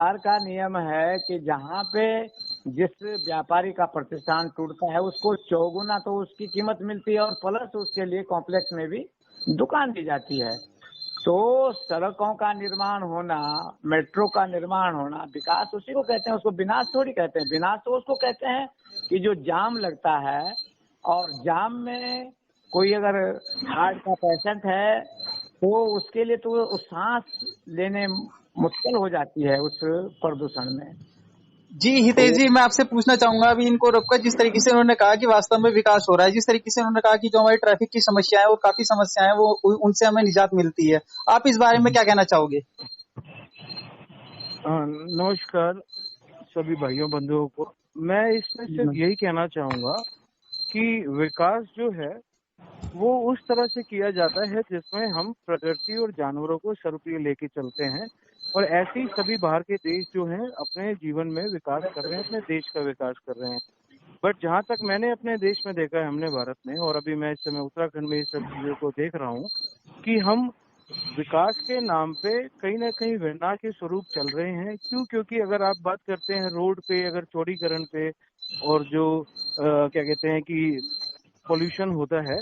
सरकार का नियम है कि जहाँ पे जिस व्यापारी का प्रतिष्ठान टूटता है उसको चौगुना तो उसकी कीमत मिलती है और प्लस उसके लिए कॉम्प्लेक्स में भी दुकान दी जाती है। तो सड़कों का निर्माण होना, मेट्रो का निर्माण होना, विकास उसी को कहते हैं, उसको विनाश थोड़ी कहते हैं। विनाश तो उसको कहते हैं कि जो जाम लगता है और जाम में कोई अगर हार्ट का पेशेंट है तो उसके लिए तो सांस लेने मुश्किल हो जाती है उस प्रदूषण में। जी हितेश तो जी, मैं आपसे पूछना चाहूंगा अभी इनको रोककर, जिस तरीके से उन्होंने कहा कि वास्तव में विकास हो रहा है, जिस तरीके से उन्होंने कहा कि जो हमारी ट्रैफिक की समस्या है और काफी समस्याएं हैं वो उनसे हमें निजात मिलती है, आप इस बारे में क्या कहना चाहोगे? नमस्कार सभी भाइयों बंधुओं को। मैं इसमें सिर्फ यही कहना चाहूंगा कि विकास जो है वो उस तरह से किया जाता है जिसमें हम प्रकृति और जानवरों को सर्वप्रिय लेके चलते हैं, और ऐसे ही सभी बाहर के देश जो हैं अपने जीवन में विकास कर रहे हैं, अपने देश का विकास कर रहे हैं। बट जहाँ तक मैंने अपने देश में देखा है, हमने भारत में, और अभी मैं इस समय उत्तराखंड में इस सब चीजों को देख रहा हूँ कि हम विकास के नाम पे कहीं ना कहीं विनाश के स्वरूप चल रहे हैं। क्यों? क्योंकि अगर आप बात करते हैं रोड पे अगर चौड़ीकरण पे और जो क्या कहते हैं कि पोल्यूशन होता है,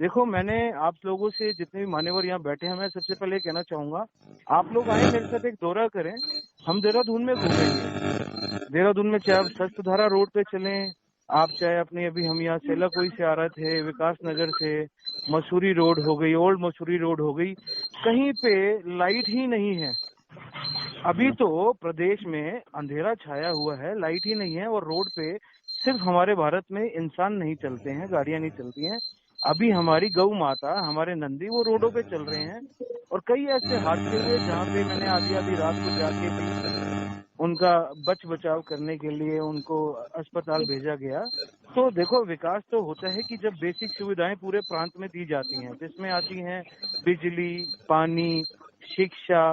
देखो मैंने आप लोगों से जितने भी मान्यवर यहाँ बैठे हैं, मैं सबसे पहले कहना चाहूंगा आप लोग आए मेरे साथ एक दौरा करें, हम देहरादून में घूमेंगे। देहरादून में चाहे आप शस्त्रधारा रोड पे चलें, आप चाहे अपने अभी हम यहाँ सेलाकोई से आ रहे थे, विकास नगर से मसूरी रोड हो गई, ओल्ड मसूरी रोड हो गई, कहीं पे लाइट ही नहीं है। अभी तो प्रदेश में अंधेरा छाया हुआ है, लाइट ही नहीं है, और रोड पे सिर्फ हमारे भारत में इंसान नहीं चलते हैं, गाड़ियां नहीं चलती हैं। अभी हमारी गौ माता, हमारे नंदी वो रोडों पे चल रहे हैं, और कई ऐसे हादसे हुए जहाँ पे मैंने आधी आधी रात को जाके भी उनका बचाव करने के लिए उनको अस्पताल भेजा गया। तो देखो विकास तो होता है कि जब बेसिक सुविधाएं पूरे प्रांत में दी जाती हैं, जिसमें आती हैं बिजली, पानी, शिक्षा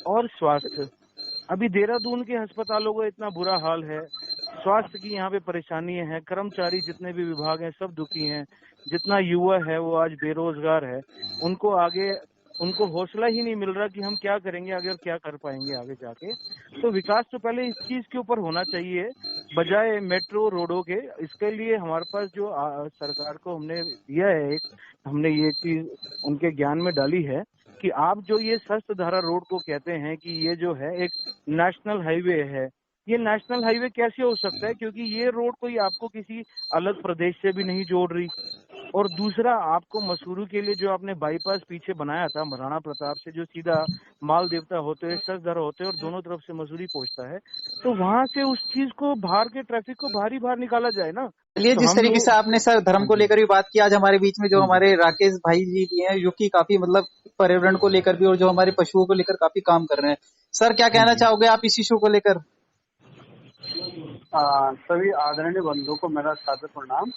और स्वास्थ्य। अभी देहरादून के अस्पतालों का इतना बुरा हाल है, स्वास्थ्य की यहाँ पे परेशानियां हैं, कर्मचारी जितने भी विभाग हैं सब दुखी हैं, जितना युवा है वो आज बेरोजगार है, उनको हौसला ही नहीं मिल रहा कि हम क्या करेंगे आगे और क्या कर पाएंगे आगे जाके। तो विकास तो पहले इस चीज के ऊपर होना चाहिए बजाय मेट्रो रोडों के। इसके लिए हमारे पास जो सरकार को हमने दिया है, हमने ये चीज उनके ज्ञान में डाली है कि आप जो ये शस्त्रधारा रोड को कहते हैं कि ये जो है एक नेशनल हाईवे है, ये नेशनल हाईवे कैसे हो सकता है? क्योंकि ये रोड कोई आपको किसी अलग प्रदेश से भी नहीं जोड़ रही। और दूसरा, आपको मसूरी के लिए जो आपने बाईपास पीछे बनाया था महाराणा प्रताप से, जो सीधा माल देवता होते हुए सचदरा होते हुए और दोनों तरफ से मसूरी पहुंचता है, तो वहां से उस चीज को बाहर के ट्रैफिक को बाहर ही बाहर निकाला जाए ना। चलिए, तो जिस हम तरीके से लोग आपने सर धर्म को लेकर भी बात की, आज हमारे बीच में जो हमारे राकेश भाई जी भी हैं, जो कि काफी मतलब पर्यावरण को लेकर भी और जो हमारे पशुओं को लेकर काफी काम कर रहे हैं। सर, क्या कहना चाहोगे आप इस इशू को लेकर? सभी आदरणीय बंधुओं को मेरा सादर प्रणाम।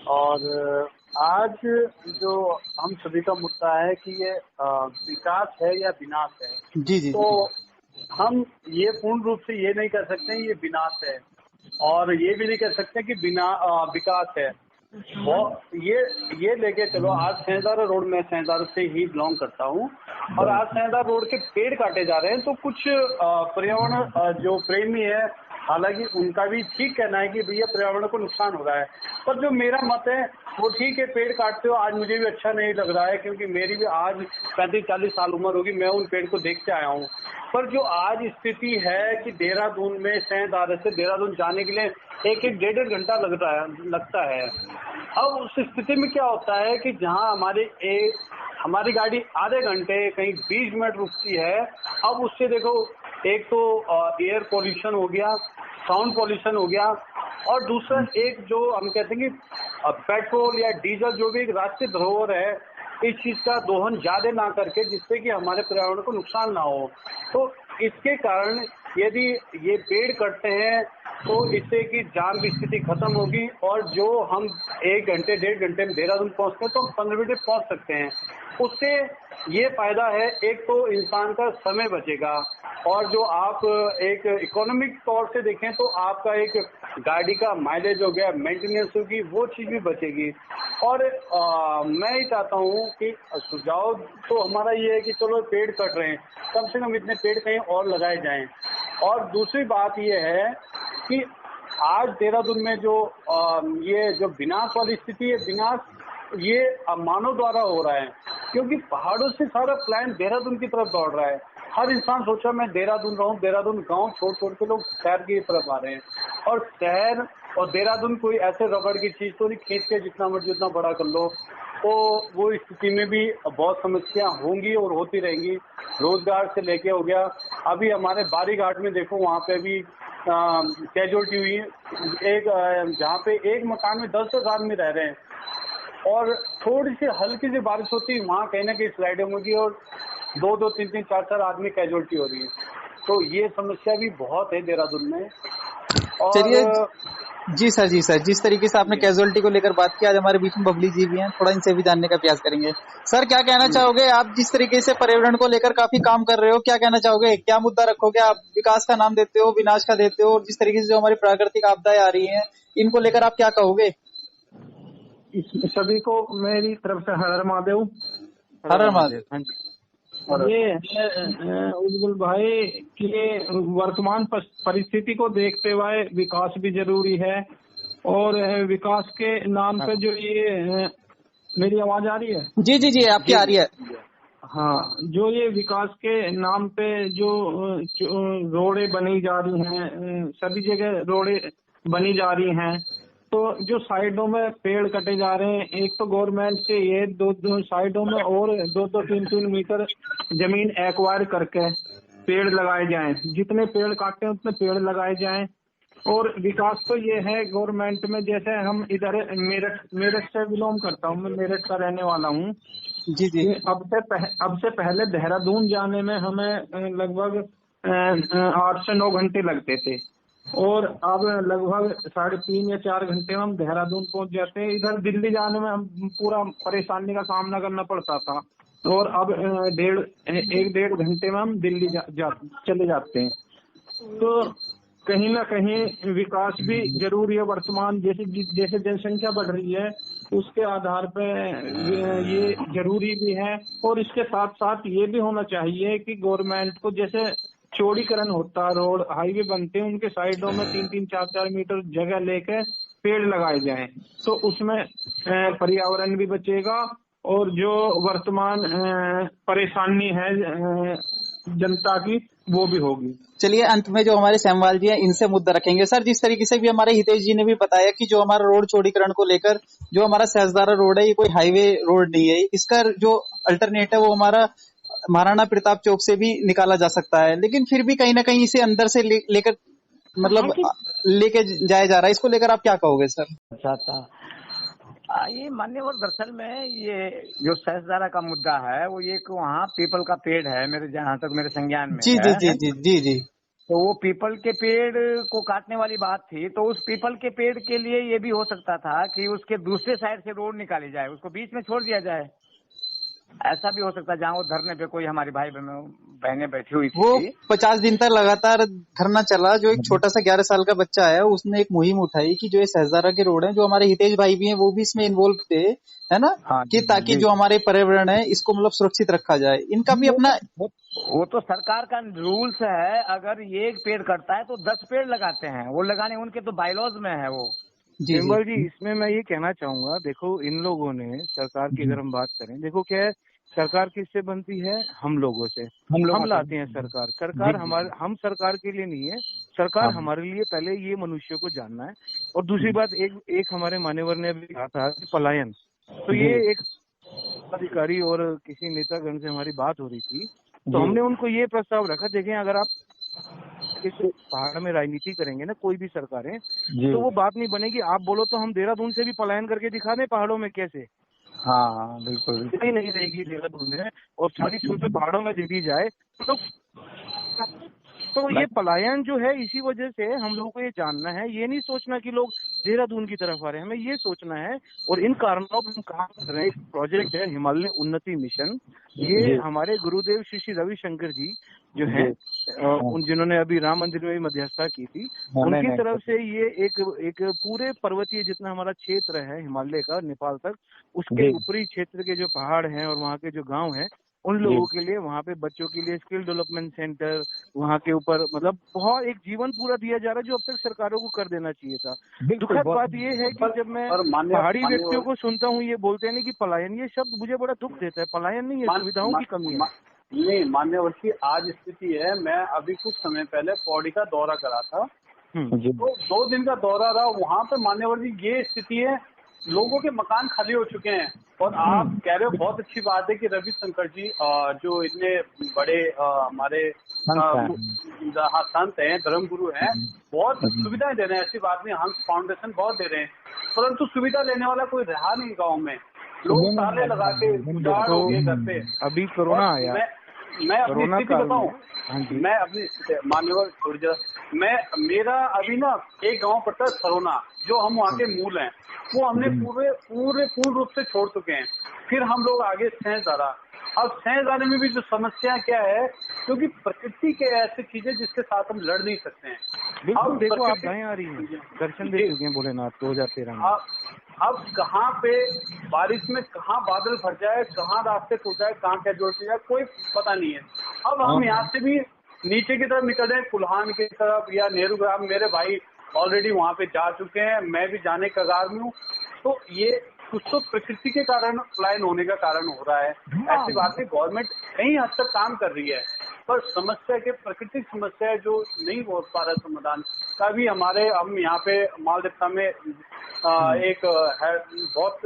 और आज जो हम सभी का मुद्दा है कि ये विकास है या विनाश है। जी जी। तो हम ये पूर्ण रूप से ये नहीं कर सकते ये विनाश है, और ये भी नहीं कर सकते कि विकास है। वो ये लेके चलो, आज सैंदारा रोड में सैंदारा से ही बिलोंग करता हूँ, और आज सैंदारा रोड के पेड़ काटे जा रहे हैं। तो कुछ पर्यावरण जो प्रेमी है, हालांकि उनका भी ठीक कहना है कि भैया पर्यावरण को नुकसान हो रहा है, पर जो मेरा मत है वो ठीक है, पेड़ काटते हो आज मुझे भी अच्छा नहीं लग रहा है, क्योंकि मेरी भी आज 35-40 साल उम्र होगी, मैं उन पेड़ को देखते आया हूँ। पर जो आज स्थिति है कि देहरादून में सैंदारा से देहरादून जाने के लिए एक 1-1.5 घंटा लगता है। अब उस स्थिति में क्या होता है कि जहाँ हमारी गाड़ी आधे घंटे कहीं 20 मिनट रुकती है, अब उससे देखो, एक तो एयर पोल्यूशन हो गया, साउंड पोल्यूशन हो गया, और दूसरा एक जो हम कहते हैं कि पेट्रोल या डीजल जो भी एक राष्ट्रीय धरोहर है, इस चीज का दोहन ज्यादा ना करके, जिससे कि हमारे पर्यावरण को नुकसान ना हो। तो इसके कारण यदि ये पेड़ कटते हैं तो इससे कि जाम की स्थिति खत्म होगी, और जो हम 1-1.5 घंटे में देहरादून पहुंचते हैं तो हम 15 मिनट में पहुंच सकते हैं। उससे ये फायदा है, एक तो इंसान का समय बचेगा, और जो आप एक इकोनॉमिक तौर से देखें तो आपका एक गाड़ी का माइलेज हो गया, मेंटेनेंस होगी, वो चीज भी बचेगी। और मैं ही चाहता हूँ कि सुझाव तो हमारा ये है कि चलो पेड़ कट रहे हैं, कम से कम इतने पेड़ कहीं और लगाए जाएं। और दूसरी बात ये है कि आज देहरादून में जो ये जो विनाश वाली स्थिति है, विनाश ये मानव द्वारा हो रहा है, क्योंकि पहाड़ों से सारा प्लान देहरादून की तरफ दौड़ रहा है। हर इंसान सोचा मैं देहरादून रहूं, देहरादून गांव छोड़ के लोग शहर की तरफ आ रहे हैं। और शहर और देहरादून कोई ऐसे रबड़ की चीज तो नहीं, खेत के जितना मर्जी उतना बड़ा कर लो, तो वो स्थिति में भी बहुत समस्या होंगी और होती रहेंगी। रोजगार से लेके हो गया, अभी हमारे बारी घाट में देखो, वहाँ पे भी कैजुअलिटी हुई है। एक जहाँ पे एक मकान में 10 आदमी रह रहे हैं और थोड़ी सी हल्की सी बारिश होती है, वहाँ कहीं ना कहीं स्लाइडिंग होगी और 2-2, 3-3, 4-4 आदमी कैजुअलिटी हो रही है। तो ये समस्या भी बहुत है देहरादून में। चलिए और जी सर, जिस तरीके से आपने कैजुअलिटी को लेकर बात की, आज हमारे बीच में बबली जी भी हैं, थोड़ा इनसे भी जानने का प्रयास करेंगे। सर क्या कहना चाहोगे, आप जिस तरीके से पर्यावरण को लेकर काफी काम कर रहे हो, क्या कहना चाहोगे, क्या मुद्दा रखोगे? आप विकास का नाम देते हो, विनाश का देते हो, और जिस तरीके से जो हमारी प्राकृतिक आपदाएं आ रही हैं, इनको लेकर आप क्या कहोगे? सभी को मेरी तरफ से हर हर महादेव। हर हर महादेव। हाँ जी। ये है उज्जवल भाई कि वर्तमान परिस्थिति को देखते हुए विकास भी जरूरी है, और विकास के नाम पे जो ये मेरी आवाज आ रही है? जी आपकी आ रही है। हाँ, जो ये विकास के नाम पे जो रोडें बनी जा रही हैं, सभी जगह रोडें बनी जा रही हैं, तो जो साइडों में पेड़ कटे जा रहे हैं, एक तो गवर्नमेंट से ये दो साइडों में और 2-2, 3-3 मीटर जमीन एक्वायर करके पेड़ लगाए जाएं। जितने पेड़ काटे उतने पेड़ लगाए जाएं। और विकास तो ये है गवर्नमेंट में, जैसे हम इधर मेरठ से बिलोंग करता हूँ, मैं मेरठ का रहने वाला हूँ जी। अब से पहले देहरादून जाने में हमें लगभग 8 से 9 घंटे लगते थे, और अब लगभग 3.5 या 4 घंटे में हम देहरादून पहुंच जाते हैं। इधर दिल्ली जाने में हम पूरा परेशानी का सामना करना पड़ता था, और अब 1-1.5 घंटे में हम दिल्ली चले जाते हैं। तो कहीं ना कहीं विकास भी जरूरी है। वर्तमान जैसे जनसंख्या बढ़ रही है, उसके आधार पे ये जरूरी भी है। और इसके साथ साथ ये भी होना चाहिए कि गवर्नमेंट को, जैसे चौड़ीकरण होता है, रोड हाईवे बनते हैं, उनके साइडों में 3-3, 4-4 मीटर जगह लेकर पेड़ लगाए जाएं, तो उसमें पर्यावरण भी बचेगा और जो वर्तमान परेशानी है जनता की, वो भी होगी। चलिए अंत में जो हमारे सैमवाल जी हैं, इनसे मुद्दा रखेंगे। सर जिस तरीके से भी हमारे हितेश जी ने भी बताया कि जो हमारा रोड चौड़ीकरण को लेकर, जो हमारा सहस्त्रधारा रोड है, ये कोई हाईवे रोड नहीं है, इसका जो अल्टरनेट है वो हमारा महाराणा प्रताप चौक से भी निकाला जा सकता है, लेकिन फिर भी कहीं ना कहीं इसे अंदर से लेकर मतलब लेके जाया जा रहा है। इसको लेकर आप क्या कहोगे सर? अच्छा, ये मान्यवर दरअसल में ये जो सहस्त्रधारा का मुद्दा है, वो एक वहाँ पीपल का पेड़ है, मेरे जहाँ तक मेरे संज्ञान में है। जी। तो वो पीपल के पेड़ को काटने वाली बात थी, तो उस पीपल के पेड़ के लिए ये भी हो सकता था कि उसके दूसरे साइड से रोड निकाली जाए, उसको बीच में छोड़ दिया जाए। ऐसा भी हो सकता है, जहाँ वो धरने पे कोई हमारी भाई बहनें बैठी हुई थी। वो 50 दिन तक लगातार धरना चला। जो एक छोटा सा 11 साल का बच्चा है, उसने एक मुहिम उठाई कि जो ये सहस्त्रधारा के रोड है, जो हमारे हितेश भाई भी हैं वो भी इसमें इन्वॉल्व थे, है ना? हाँ, कि ताकि जो हमारे पर्यावरण है इसको मतलब सुरक्षित रखा जाए। इनका भी अपना वो तो सरकार का रूल्स है, अगर ये एक पेड़ कटता है तो 10 पेड़ लगाते हैं, वो लगाने उनके तो बायलॉज में है वो। जी, इसमें मैं ये कहना चाहूंगा, देखो इन लोगों ने सरकार की अगर हम बात करें, देखो क्या है, सरकार किससे बनती है? हम लोगों से। हम लाते हैं सरकार हम सरकार के लिए नहीं है, सरकार हमारे लिए पहले ये मनुष्य को जानना है। और दूसरी बात, एक हमारे मान्यवर ने अभी कहा था कि पलायन, तो ये एक अधिकारी और किसी नेतागण से हमारी बात हो रही थी, तो हमने उनको ये प्रस्ताव रखा, देखें अगर आप इस पहाड़ में राजनीति करेंगे ना कोई भी सरकारें, तो वो बात नहीं बनेगी। आप बोलो तो हम देहरादून से भी पलायन करके दिखा दें पहाड़ों में कैसे। हाँ बिल्कुल नहीं रहेगी देहरादून में, और सारी छोटे पहाड़ों में दे दी जाए तो ये पलायन जो है, इसी वजह से हम लोगों को ये जानना है, ये नहीं सोचना कि लोग देहरादून की तरफ आ रहे हैं, हमें ये सोचना है। और इन कारणों पर हम काम कर रहे हैं। एक प्रोजेक्ट है हिमालय उन्नति मिशन, ये हमारे गुरुदेव श्री रविशंकर जी जो हैं, जिन्होंने अभी राम मंदिर में भी मध्यस्थता की थी, उनकी तरफ से ये एक पूरे पर्वतीय जितना हमारा क्षेत्र है हिमालय का, नेपाल तक, उसके ऊपरी क्षेत्र के जो पहाड़ हैं और वहाँ के जो गांव हैं, उन लोगों के लिए, वहाँ पे बच्चों के लिए स्किल डेवलपमेंट सेंटर, वहाँ के ऊपर मतलब बहुत एक जीवन पूरा दिया जा रहा है जो अब तक सरकारों को कर देना चाहिए था। दुखद बात ये है कि जब मैं पहाड़ी व्यक्तियों को सुनता हूँ ये बोलते हैं कि पलायन, ये शब्द मुझे बड़ा दुख देता है। पलायन नहीं है, सुविधाओं की कमी है। नहीं मान्यवर की आज स्थिति है, मैं अभी कुछ समय पहले पौड़ी का दौरा करा था, तो 2 दिन का दौरा रहा, वहाँ पे मान्यवर जी ये स्थिति है, लोगों के मकान खाली हो चुके हैं। और आप कह रहे हो बहुत अच्छी बात है कि रविशंकर जी जो इतने बड़े हमारे संत हैं, धर्मगुरु हैं, बहुत सुविधाएं दे रहे हैं, ऐसी बात नहीं, हंस फाउंडेशन बहुत दे रहे हैं, परंतु सुविधा लेने वाला कोई रहा नहीं गाँव में। लोग ताले लगा के उजाड़ हो गए घर पे। अभी कोरोना आया, मैं अपनी स्थिति बताऊं, मैं अपनी मान्यवर थोड़ी जरा मेरा अभी ना एक गांव पड़ता है सरोना, जो हम वहाँ के मूल हैं, वो हमने पूर्ण रूप से छोड़ चुके हैं। फिर हम लोग आगे सहजदारा, अब सहजदारे में भी जो समस्या क्या है, क्योंकि प्रकृति के ऐसी चीजें जिसके साथ हम लड़ नहीं सकते हैं। अब देखो आप गायें आ रही हैं, दर्शन दे चुके हैं भोलेनाथ 2013 में। अब कहाँ पे बारिश में कहाँ बादल भर जाए, कहाँ रास्ते टूट जाए, कहाँ क्या जोड़ जाए, कोई पता नहीं है। अब हम यहाँ से भी नीचे की तरफ निकल रहे हैं, कुल्हान की तरफ या नेहरू ग्राम, मेरे भाई ऑलरेडी वहाँ पे जा चुके हैं, मैं भी जाने के कगार में हूँ। तो ये कुछ तो प्रकृति के कारण पलायन होने का कारण हो रहा है, ऐसी बात नहीं। गवर्नमेंट कई हद तक काम कर रही है, पर समस्या के प्राकृतिक समस्या है जो नहीं हो पा रहा समाधान का भी। हम यहाँ पे मालदेवता में एक है, बहुत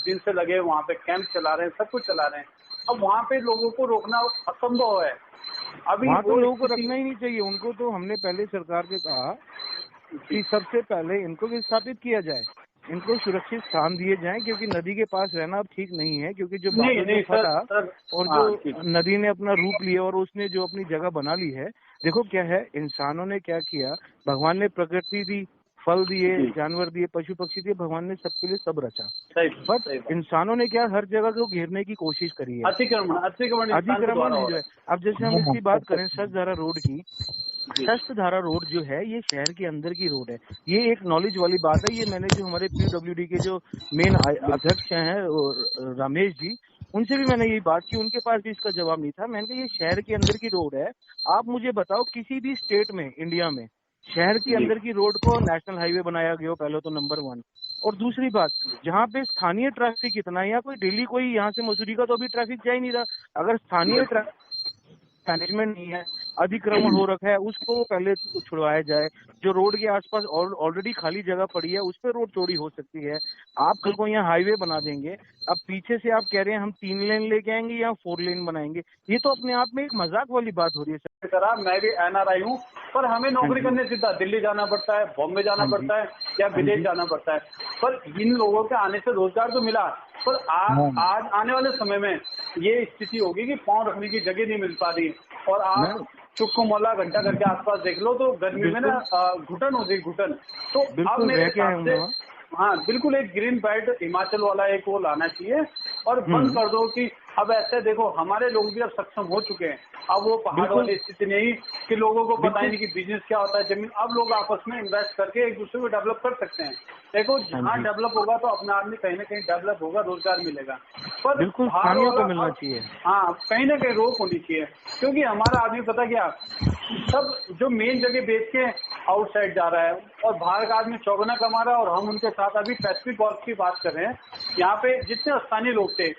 दिन से लगे वहाँ पे कैंप चला रहे हैं, सब कुछ चला रहे हैं। अब वहाँ पे लोगों को रोकना असंभव है। अभी वहाँ तो लोगों को रखना ही नहीं चाहिए। उनको तो हमने पहले सरकार से कहा कि सबसे पहले इनको विस्थापित किया जाए, इनको सुरक्षित स्थान दिए जाएं, क्योंकि नदी के पास रहना अब ठीक नहीं है। क्योंकि जो बादल फटा और जो नदी ने अपना रूप लिया और उसने जो अपनी जगह बना ली है, देखो क्या है, इंसानों ने क्या किया, भगवान ने प्रकृति दी, फल दिए, जानवर दिए, पशु पक्षी दिए, भगवान ने सबके लिए सब रचा। बट इंसानों ने क्या हर जगह को घेरने की कोशिश करी है, अतिक्रमण जो है। अब जैसे हम इसकी बात करें शस्त्रधारा रोड की, शस्त्रधारा रोड जो है ये शहर के अंदर की रोड है। ये एक नॉलेज वाली बात है। ये मैंने जो हमारे PWD के जो मेन अध्यक्ष हैं रमेश जी, उनसे भी मैंने यही बात की, उनके पास भी इसका जवाब नहीं था। मैंने कहा ये शहर के अंदर की रोड है, आप मुझे बताओ किसी भी स्टेट में इंडिया में शहर के अंदर की रोड को नेशनल हाईवे बनाया गया हो, पहले तो नंबर 1। और दूसरी बात, जहाँ पे स्थानीय ट्रैफिक इतना है, या कोई डेली कोई यहाँ से मसूरी का तो अभी ट्रैफिक जा ही नहीं रहा। अगर स्थानीय मैनेजमेंट नहीं है, अधिक्रमण हो रखा है, उसको पहले छुड़वाया जाए। जो रोड के आसपास ऑलरेडी खाली जगह पड़ी है उस पर रोड चौड़ी हो सकती है। आप कल को यहाँ हाईवे बना देंगे, अब पीछे से आप कह रहे हैं हम 3 लेन लेके आएंगे या 4 लेन बनाएंगे, ये तो अपने आप में एक मजाक वाली बात हो रही है। मैं भी NRI हूँ, पर हमें नौकरी करने सीधा दिल्ली जाना पड़ता है, बॉम्बे जाना पड़ता है या विदेश जाना पड़ता है। पर इन लोगों के आने से रोजगार तो मिला, पर आज आने वाले समय में ये स्थिति होगी कि पाँव रखने की जगह नहीं मिल पा रही। और आप चुक्कू मोहल्ला घंटा घर के आसपास देख लो तो गर्मी में ना घुटन हो गई, घुटन। तो अब मेरे हिसाब से हाँ बिल्कुल एक ग्रीन बेल्ट हिमाचल वाला एक वो लाना चाहिए और बंद कर दो कि अब ऐसे देखो हमारे लोग भी अब सक्षम हो चुके हैं। अब वो पहाड़ वाली स्थिति नहीं कि लोगों को पता ही नहीं कि बिजनेस क्या होता है, जमीन। अब लोग आपस में इन्वेस्ट करके एक दूसरे को डेवलप कर सकते हैं। देखो जहाँ डेवलप होगा तो अपना आदमी कहीं ना कहीं डेवलप होगा, रोजगार मिलेगा। पर बिल्कुल स्थानीय को मिलना चाहिए। हाँ कहीं ना कहीं रोक होनी चाहिए, क्योंकि हमारा आदमी पता क्या सब जो मेन जगह बेच के आउटसाइड जा रहा है और बाहर का आदमी चौगुना कमा रहा है। और हम उनके साथ अभी पैसिफिक वर्क की बात कर रहे हैं। यहाँ पे जितने स्थानीय लोग थे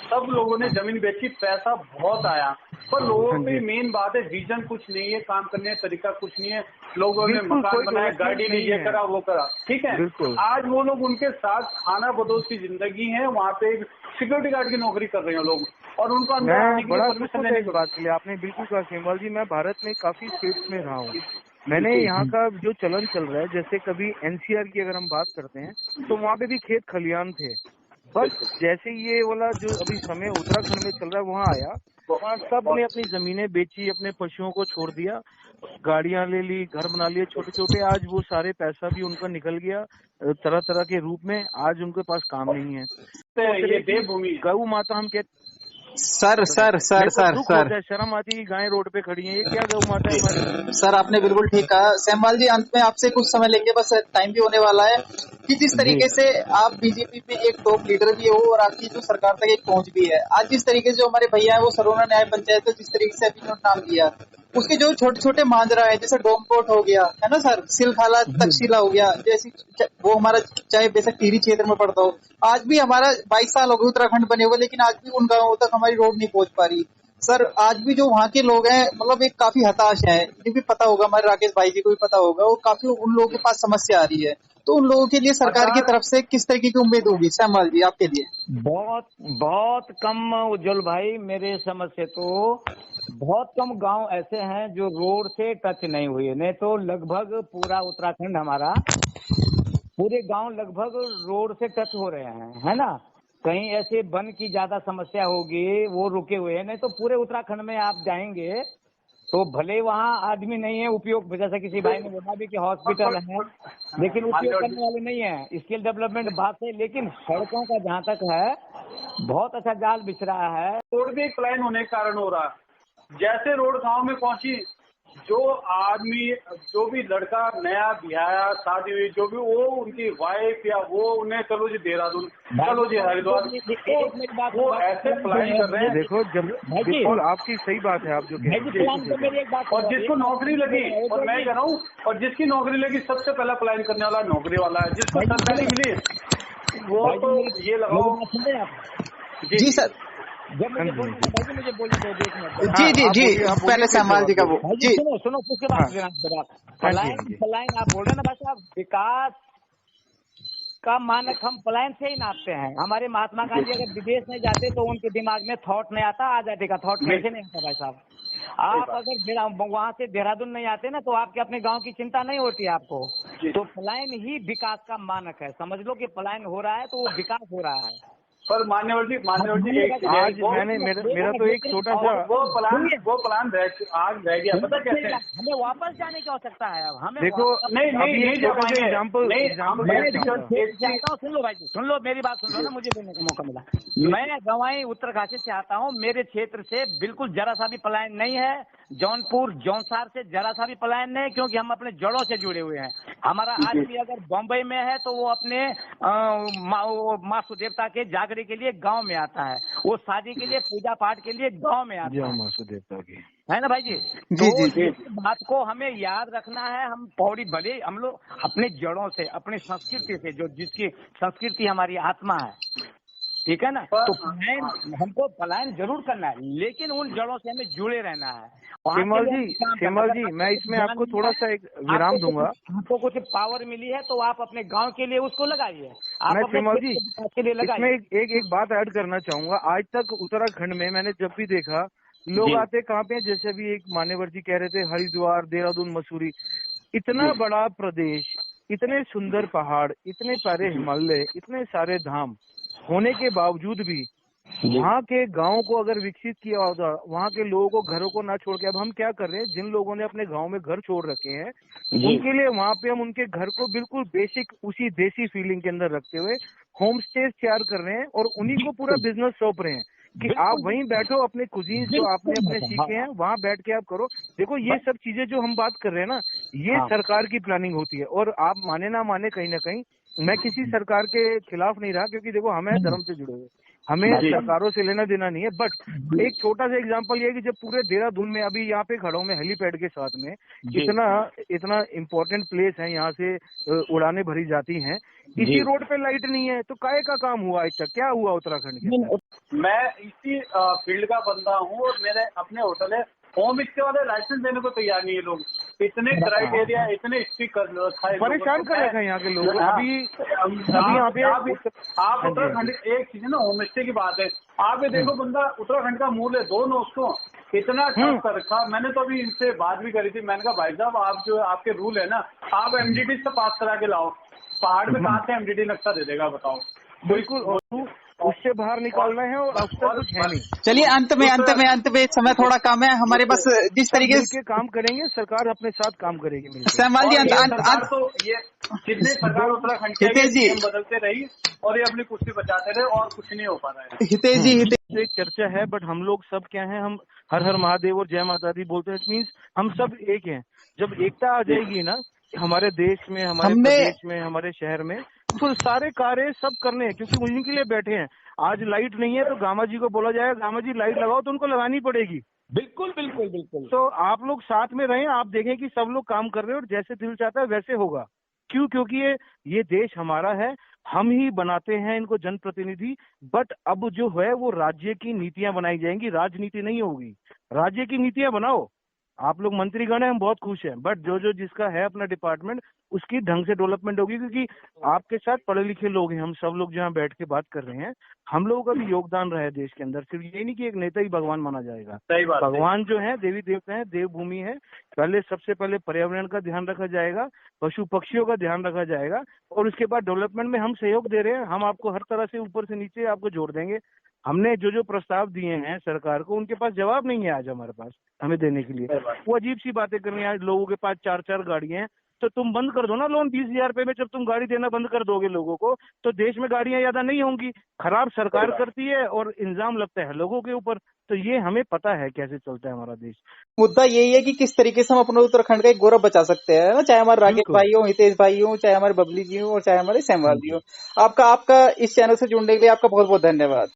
सब लोगों ने जमीन बेची, पैसा बहुत आया, पर लोगों की मेन बात है विजन कुछ नहीं है, काम करने का तरीका कुछ नहीं है। लोगों ने मकान बनाया, गाड़ी ने ये करा वो करा, ठीक है। आज वो लोग उनके साथ खाना बदोश की जिंदगी है, वहाँ पे सिक्योरिटी गार्ड की नौकरी कर रहे हैं लोग और उनको अंदर आने की परमिशन लेने की बात के लिए आपने बिल्कुल कहा सेमवाल जी। मैं भारत में काफी स्टेट्स में रहा हूँ, मैंने यहाँ का जो चलन चल रहा है, जैसे कभी NCR की अगर हम बात करते हैं तो वहाँ पे भी खेत खलियान थे। बस जैसे ये वाला जो अभी समय उत्तराखंड में चल रहा है वहाँ आया, वहाँ सब ने अपनी जमीनें बेची, अपने पशुओं को छोड़ दिया, गाड़ियां ले ली, घर बना लिए छोटे छोटे। आज वो सारे पैसा भी उनका निकल गया तरह तरह के रूप में, आज उनके पास काम नहीं है। ये देवभूमि गौ माता हम कहते सर शर्म आती है, गायें रोड पे खड़ी हैं, ये क्या गौ माता है हमारी। सर आपने बिल्कुल ठीक कहा। सेमवाल जी अंत में आपसे कुछ समय लेंगे, बस टाइम भी होने वाला है कि जिस तरीके से आप बीजेपी में एक टॉप लीडर भी हो और आपकी जो सरकार तक एक पहुंच भी है, आज जिस तरीके से जो हमारे भैया है वो सरोना न्याय पंचायत है, जिस तरीके से अभी उन्होंने नाम दिया, उसके जो छोटे छोटे मांजरा है, जैसे डोमकोट हो गया है ना सर, सिलखाला तक्षशिला हो गया, जैसे वो हमारा चाहे बेशक टिहरी क्षेत्र में पड़ता हो, आज भी हमारा 22 साल हो गए उत्तराखंड बने हुए, लेकिन आज भी उन गाँवों तक हमारी रोड नहीं पहुंच पा रही। सर आज भी जो वहाँ के लोग हैं मतलब एक काफी हताश हैं, ये भी पता होगा, हमारे राकेश भाई जी को भी पता होगा, वो काफी उन लोगों के पास समस्या आ रही है। तो उन लोगों के लिए सरकार की तरफ से किस तरीके की उम्मीद होगी श्यामलाल जी आपके लिए? बहुत बहुत कम उज्जवल भाई, मेरे समझ से तो बहुत कम गांव ऐसे हैं जो रोड से टच नहीं हुए, नहीं तो लगभग पूरा उत्तराखंड हमारा, पूरे गांव लगभग रोड से टच हो रहे हैं, है ना। कहीं ऐसे वन की ज्यादा समस्या होगी, वो रुके हुए हैं, नहीं तो पूरे उत्तराखंड में आप जाएंगे तो भले वहाँ आदमी नहीं है उपयोग, जैसा किसी भाई ने बोला भी कि हॉस्पिटल है, लेकिन उपयोग करने वाले नहीं है। स्किल डेवलपमेंट बात है, लेकिन सड़कों का जहाँ तक है बहुत अच्छा जाल बिछ रहा है। रोड भी एक प्लान होने के कारण हो रहा है। जैसे रोड गांव में पहुंची, जो आदमी, जो भी लड़का नया ब्याया शादी हुई, जो भी वो उनकी वाइफ या वो उन्हें चलो जी देहरादून, चलो जी हरिद्वार, वो ऐसे प्लान कर रहे हैं। देखो जब बिल्कुल आपकी सही बात है, आप जो कह रहे हैं, और जिसको नौकरी लगी, और मैं कह रहा हूँ, और जिसकी नौकरी लगी सबसे पहला प्लान करने वाला नौकरी वाला है। जिसको सरकारी मिली वो तो ये लगाओ। जी सर, जब मुझे बोलने दो, जी जी जी, पहले श्यामलाल जी का वो जी सुनो उसके बाद पलायन आप बोल रहे हैं ना भाई साहब, विकास का मानक हम पलायन से ही नापते हैं। हमारे महात्मा गांधी अगर विदेश नहीं जाते तो उनके दिमाग में थॉट नहीं आता, आजादी का थॉट कैसे नहीं आता भाई साहब। आप अगर वहाँ से देहरादून नहीं आते ना तो आपके अपने गांव की चिंता नहीं होती आपको। तो पलायन ही विकास का मानक है, समझ लो कि पलायन हो रहा है तो वो विकास हो रहा है। पर मान्यवर जी आज मैंने मेरा तो एक छोटा सा वो प्लान आज रह गया, पता कैसे? हमें वापस जाने की आवश्यकता है अब। हमें देखो नहीं एग्जाम्पल सुन लो भाई जी, सुन लो मेरी बात, सुन लो ना, मुझे बोलने का मौका मिला। मैं गवाई उत्तरकाशी से आता हूँ, मेरे क्षेत्र से बिल्कुल जरा सा भी पलायन नहीं है। जौनपुर जौनसार से जरा सा भी पलायन नहीं, क्योंकि हम अपने जड़ों से जुड़े हुए हैं। हमारा आदमी अगर बॉम्बे में है तो वो अपने माँ सुदेवता के जागरे के लिए गांव में आता है, वो शादी के लिए पूजा पाठ के लिए गांव में आता है, माँ सुदेवता की, है ना भाई जी। तो इस बात को हमें याद रखना है। हम पौड़ी भले हम लोग अपने जड़ों से, अपनी संस्कृति से, जो जिसकी संस्कृति हमारी आत्मा है, ठीक है ना, तो पलायन हमको पलायन जरूर करना है, लेकिन उन जड़ों से हमें जुड़े रहना है। श्यामलाल जी मैं इसमें आपको थोड़ा सा एक विराम दूंगा। आपको कुछ पावर मिली है तो आप अपने गांव के लिए उसको लगाइए। मैं श्यामलाल जी इसमें एक बात ऐड करना चाहूंगा। आज तक उत्तराखंड में मैंने जब भी देखा, लोग आते कहाँ पे, जैसे भी एक मान्यवर जी कह रहे थे, हरिद्वार, देहरादून, मसूरी, इतना बड़ा प्रदेश, इतने सुंदर पहाड़, इतने सारे हिमालय, इतने सारे धाम होने के बावजूद भी वहाँ के गांव को अगर विकसित किया होता, वहाँ के लोगों को घरों को ना छोड़ के, अब हम क्या कर रहे हैं, जिन लोगों ने अपने गांव में घर छोड़ रखे हैं उनके लिए वहाँ पे हम उनके घर को बिल्कुल बेसिक उसी देसी फीलिंग के अंदर रखते हुए होम स्टे तैयार कर रहे हैं और उन्हीं को पूरा बिजनेस सौंप रहे हैं कि आप वहीं बैठो, अपने कुजीन जो आपने अपने सीखे हैं वहाँ बैठ के आप करो। देखो ये सब चीजें जो हम बात कर रहे हैं ना, ये सरकार की प्लानिंग होती है। और आप माने ना माने, कहीं ना कहीं मैं किसी सरकार के खिलाफ नहीं रहा, क्योंकि देखो हमें धर्म से जुड़े हुए, हमें सरकारों से लेना देना नहीं है। बट एक छोटा सा एग्जांपल ये है कि जब पूरे देहरादून में, अभी यहाँ पे खड़ा हूँ मैं हेलीपैड के साथ में, इतना इम्पोर्टेंट प्लेस है, यहाँ से उड़ानें भरी जाती हैं, इसी रोड पे लाइट नहीं है, तो काहे का काम हुआ आज तक? क्या हुआ उत्तराखंड के? मैं इसी फील्ड का बंदा हूँ और मेरे अपने होटल है, होम स्टे वाले लाइसेंस देने को तैयार नहीं है लोग। इतने क्राइटेरिया, इतने स्ट्रिक्ट कर रखा है, परेशान कर रखा है यहाँ के लोग। अभी यहाँ पे आप उत्तराखंड, एक चीज है ना, होम स्टे की बात है, आप ये देखो, बंदा उत्तराखंड का मूल्य 2 उसको इतना ठप कर रखा। मैंने तो अभी इनसे बात भी करी थी, मैंने कहा भाई साहब आप जो आपके रूल है ना, आप MDT से पास करा के लाओ। पहाड़ में कहाँ से MDT नक्शा दे देगा बताओ? बिल्कुल, उससे बाहर निकालना है और अब तक कुछ है नहीं। चलिए अंत में समय थोड़ा कम है हमारे पास। जिस तरीके से काम करेंगे, सरकार अपने साथ काम करेगी। श्यामलाल जी तो ये जितने सरकार उत्तराखंड के बदलते रही और ये अपनी कुर्सी बचाते रहे और कुछ नहीं हो पा रहा है। हितेश जी एक चर्चा है, बट हम लोग सब क्या है, हम हर हर महादेव और जय माता दी बोलते हैं, मीन्स हम सब एक हैं। जब एकता आ जाएगी ना हमारे देश में, हमारे प्रदेश में, हमारे शहर में, तो सारे कार्य सब करने हैं, क्योंकि उन्हीं के लिए बैठे हैं। आज लाइट नहीं है तो गामा जी को बोला जाएगा गामा जी लाइट लगाओ, तो उनको लगानी पड़ेगी। बिल्कुल बिल्कुल बिल्कुल। तो आप लोग साथ में रहें, आप देखें कि सब लोग काम कर रहे हैं और जैसे दिल चाहता है वैसे होगा। क्यों? क्योंकि ये देश हमारा है, हम ही बनाते हैं इनको जनप्रतिनिधि। बट अब जो है वो राज्य की नीतियां बनाई जाएंगी, राजनीति नहीं होगी। राज्य की नीतियां बनाओ। आप लोग मंत्रीगण हैं, हम बहुत खुश हैं, बट जो जिसका है अपना डिपार्टमेंट, उसकी ढंग से डेवलपमेंट होगी। क्योंकि आपके साथ पढ़े लिखे लोग हैं, हम सब लोग जहाँ बैठ के बात कर रहे हैं, हम लोगों का भी योगदान रहा है देश के अंदर। सिर्फ ये नहीं कि एक नेता ही भगवान माना जाएगा। सही बात है। भगवान जो है देवी देवता है, देवभूमि है। पहले सबसे पहले पर्यावरण का ध्यान रखा जाएगा, पशु पक्षियों का ध्यान रखा जाएगा, और उसके बाद डेवलपमेंट में हम सहयोग दे रहे हैं। हम आपको हर तरह से ऊपर से नीचे आपको जोड़ देंगे। हमने जो प्रस्ताव दिए हैं सरकार को, उनके पास जवाब नहीं है आज हमारे पास हमें देने के लिए। वो अजीब सी बातें कर रही हैं। आज लोगों के पास 4-4 गाड़ियां हैं, तो तुम बंद कर दो ना लोन 20,000 रुपए में। जब तुम गाड़ी देना बंद कर दोगे लोगों को, तो देश में गाड़ियां ज्यादा नहीं होंगी। खराब सरकार करती है और इंजाम लगता है लोगों के ऊपर। तो ये हमें पता है कैसे चलता है हमारा देश। मुद्दा यही है कि किस तरीके से हम अपने उत्तराखंड का एक गौरव बचा सकते हैं ना, चाहे हमारे राकेश भाई हो, हितेश भाई हो, चाहे हमारे बबली जी हो, और चाहे हमारे सेमवाल जी हो। आपका इस चैनल से जुड़ने के लिए आपका बहुत बहुत धन्यवाद।